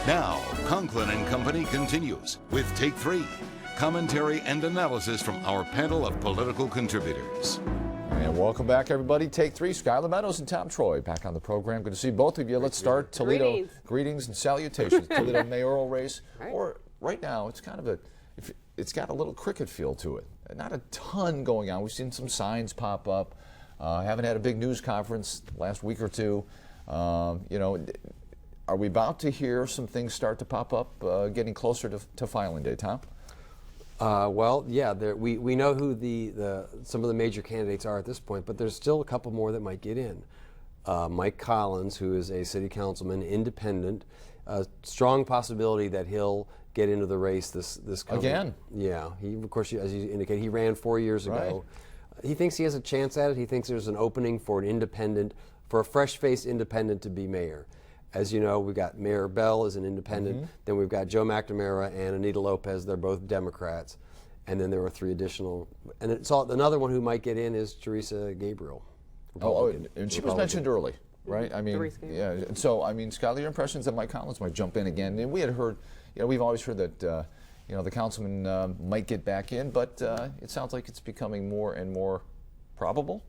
Now, Conklin and Company continues with Take 3, commentary and analysis from our panel of political contributors. And welcome back, everybody. Take 3, Skylar Meadows and Tom Troy back on the program. Good to see both of you. Let's start Toledo. Greetings and salutations. Toledo mayoral race. Right. Or right now, it's kind of it's got a little cricket feel to it. Not a ton going on. We've seen some signs pop up. Haven't had a big news conference last week or two. Are we about to hear some things start to pop up, getting closer to filing day, Tom? Well, yeah, we know who some of the major candidates are at this point, but there's still a couple more that might get in. Mike Collins, who is a city councilman, independent, a strong possibility that he'll get into the race this coming. Again? Yeah, he, of course, as you indicated, he ran 4 years ago. Right. He thinks he has a chance at it. He thinks there's an opening for a fresh-faced independent to be mayor. As you know, we've got Mayor Bell as an independent, then we've got Joe McNamara and Anita Lopez. They're both Democrats. And then there were 3 additional. And another one who might get in is Teresa Gabriel. And she was mentioned early, right? I mean, yeah. And so, I mean, Skylar, your impressions that Mike Collins might jump in again. And we had heard, we've always heard that, the councilman might get back in, but it sounds like it's becoming more and more probable.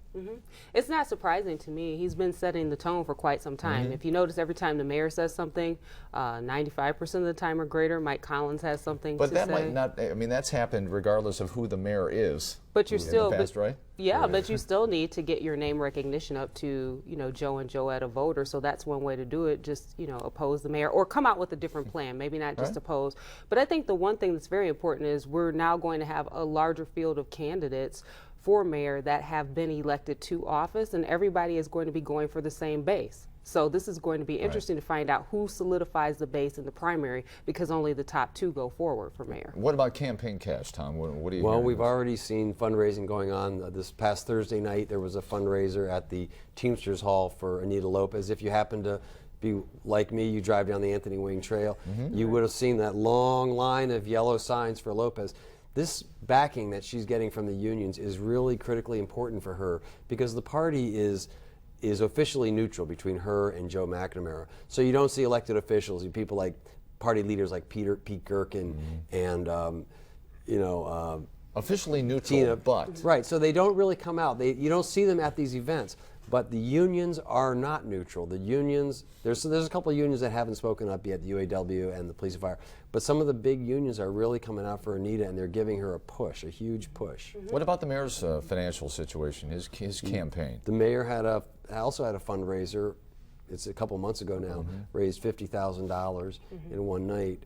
It's not surprising to me. He's been setting the tone for quite some time. If you notice, every time the mayor says something, 95% of the time or greater, Mike Collins has something to say. But that might not, I mean, that's happened regardless of who the mayor is. But you're still, past, right? Yeah, but you still need to get your name recognition up to, Joe and Joette, a voter. So that's one way to do it. Just, oppose the mayor or come out with a different plan. Maybe not just oppose. But I think the one thing that's very important is we're now going to have a larger field of candidates for mayor that have been elected to office, and everybody is going to be going for the same base. So this is going to be interesting to find out who solidifies the base in the primary, because only the top 2 go forward for mayor. What about campaign cash, Tom? What do you? Well, we've already seen fundraising going on. This past Thursday night, there was a fundraiser at the Teamsters Hall for Anita Lopez. If you happen to be like me, you drive down the Anthony Wayne Trail, you would have seen that long line of yellow signs for Lopez. This backing that she's getting from the unions is really critically important for her, because the party is officially neutral between her and Joe McNamara. So you don't see elected officials, people like party leaders like Pete Gherkin and officially neutral, Tina, but right. So they don't really come out. You don't see them at these events. But the unions are not neutral. The unions, there's a couple of unions that haven't spoken up yet, the UAW and the police and fire. But some of the big unions are really coming out for Anita, and they're giving her a push, a huge push. What about the mayor's financial situation, his campaign? The mayor also had a fundraiser. It's a couple months ago now, raised $50,000 in one night.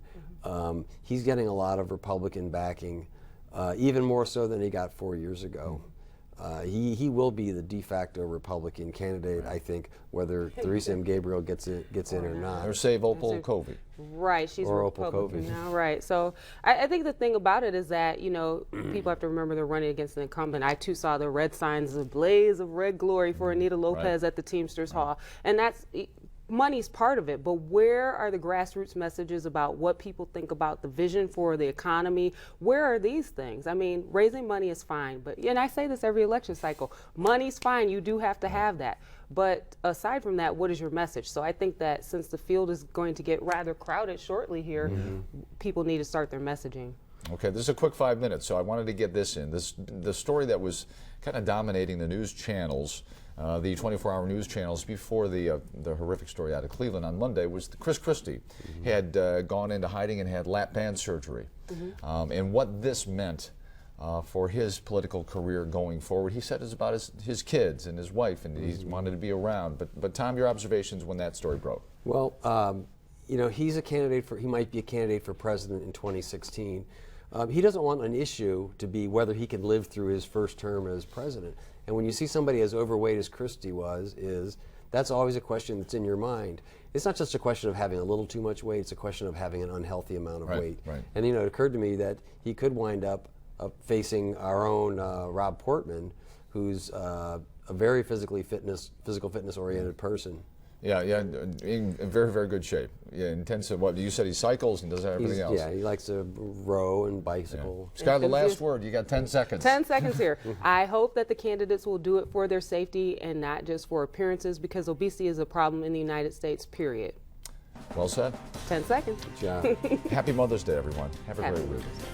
He's getting a lot of Republican backing, even more so than he got 4 years ago. He will be the de facto Republican candidate, I think, whether Teresa M. Gabriel gets in or not. Or save Opal Covey. Right, she's or Republican now, right. So I think the thing about it is that, people have to remember they're running against an incumbent. I too saw the red signs, a blaze of red glory for Anita Lopez at the Teamsters Hall. And money's part of it, but where are the grassroots messages about what people think about the vision for the economy? Where are these things? I mean, raising money is fine, and I say this every election cycle, money's fine, you do have to have that. But aside from that, what is your message? So I think that since the field is going to get rather crowded shortly here, people need to start their messaging. Okay, this is a quick 5 minutes, so I wanted to get this in. The story that was kind of dominating the news channels, the 24-hour news channels before the horrific story out of Cleveland on Monday, was Chris Christie had gone into hiding and had lap band surgery. And what this meant for his political career going forward. He said it's about his kids and his wife, and he wanted to be around. But Tom, your observations when that story broke? Well, he's a candidate he might be a candidate for president in 2016. He doesn't want an issue to be whether he can live through his first term as president. And when you see somebody as overweight as Christie that's always a question that's in your mind. It's not just a question of having a little too much weight, it's a question of having an unhealthy amount of weight. Right. And it occurred to me that he could wind up facing our own Rob Portman, who's a very physical fitness oriented person. Yeah, in very, very good shape. Yeah, intensive. What you said, he cycles and does everything else. Yeah, he likes to row and bicycle. Yeah. Scott, the last word. You got 10 seconds. 10 seconds here. I hope that the candidates will do it for their safety and not just for appearances, because obesity is a problem in the United States, period. Well said. 10 seconds. Good job. Happy Mother's Day, everyone. Have a Happy great week. Mother's Day.